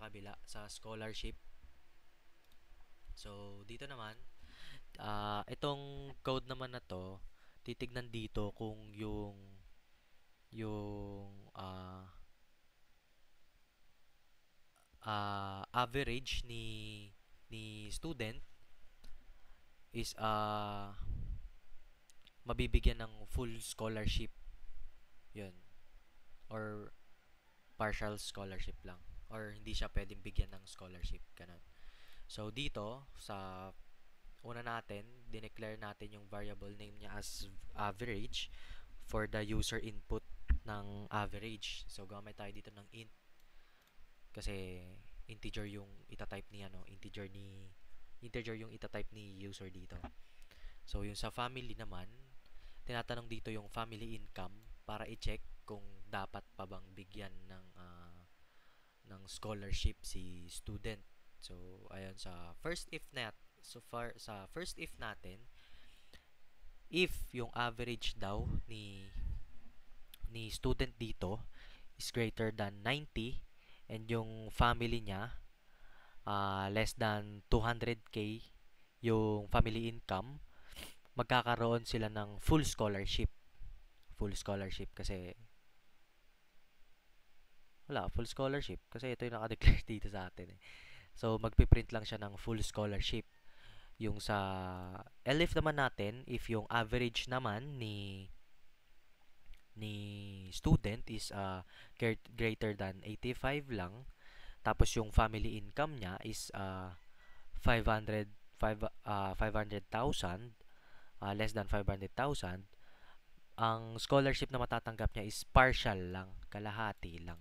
kabila sa scholarship. So, dito naman, itong code naman na to, titignan dito kung yung average ni student is mabibigyan ng full scholarship. Yun. Or partial scholarship lang. Or hindi siya pwedeng bigyan ng scholarship. Ganun. So, dito, sa una natin, dineclare natin yung variable name niya as average for the user input ng average. So, gamit tayo dito ng int kasi integer yung itatype ni integer yung itatype ni user dito. So, yung sa family naman, tinatanong dito yung family income para i-check kung dapat pa bang bigyan ng scholarship si student. So, ayun sa first if net, so far sa first if natin, if yung average daw ni student dito is greater than 90 and yung family niya less than 200k yung family income, magkakaroon sila ng full scholarship. Full scholarship kasi wala, full scholarship kasi ito yung naka-declare dito sa atin eh. So, magpiprint lang siya ng full scholarship. Yung sa LF naman natin, if yung average naman ni student is greater than 85 lang, tapos yung family income niya is 500 500,000, less than 500,000, ang scholarship na matatanggap niya is partial lang, kalahati lang.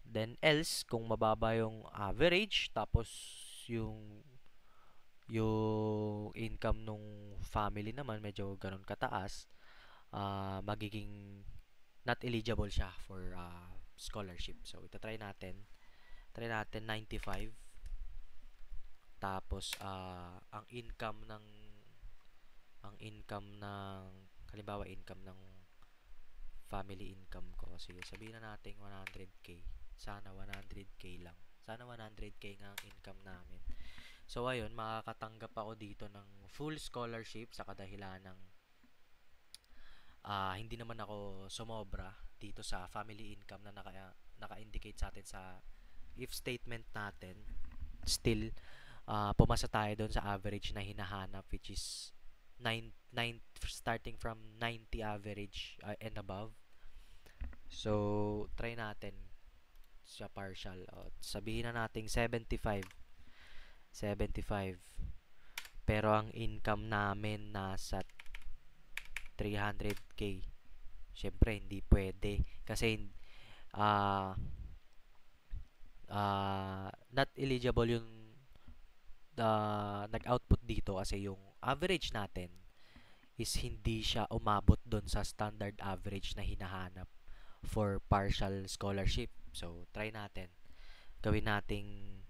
Then else, kung mababa yung average, tapos yung yung income nung family naman medyo ganun kataas, magiging not eligible siya for scholarship. So, ito try natin. Try natin 95. Tapos, ang income ng halimbawa, income ng family income ko. Sige, sabihin na natin 100k. Sana 100k lang. Sana 100k nga ang income namin. So, ayun, makakatanggap ako dito ng full scholarship sa kadahilan ng hindi naman ako sumobra dito sa family income na naka-indicate sa atin sa if statement natin. Still, pumasa tayo doon sa average na hinahanap, which is 9 starting from 90 average and above. So, try natin sa partial. Sabihin na natin 75. Pero ang income namin nasa 300k. Siyempre, hindi pwede. Kasi, not eligible yung nag-output dito kasi yung average natin is hindi siya umabot doon sa standard average na hinahanap for partial scholarship. So, try natin. Gawin nating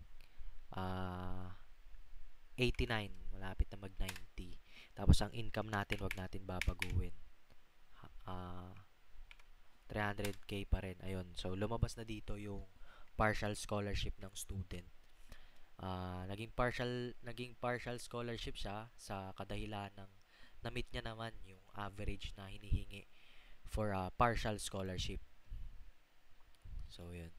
89. Malapit na mag-90. Tapos, ang income natin, wag natin babaguhin. 300k pa rin. Ayun. So, lumabas na dito yung partial scholarship ng student. Naging partial scholarship siya sa kadahilan ng na-meet niya naman yung average na hinihingi for partial scholarship. So, yun.